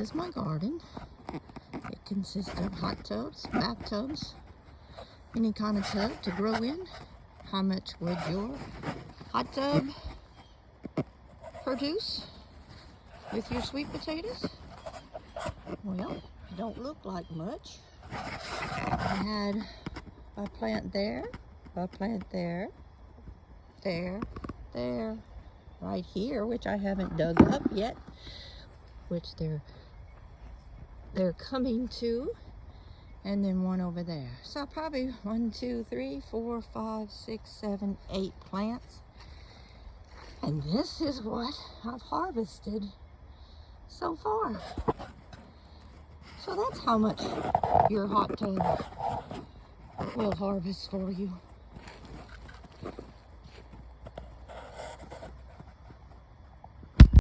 is my garden. It consists of hot tubs, bathtubs, any kind of tub to grow in. How much would your hot tub produce with your sweet potatoes? Well, it don't look like much. I had a plant there, a plant there, there, right here, which I haven't dug up yet, which they're coming to, and then one over there. So probably 1, 2, 3, 4, 5, 6, 7, 8 plants. And this is what I've harvested so far. So that's how much your hot tub will harvest for you.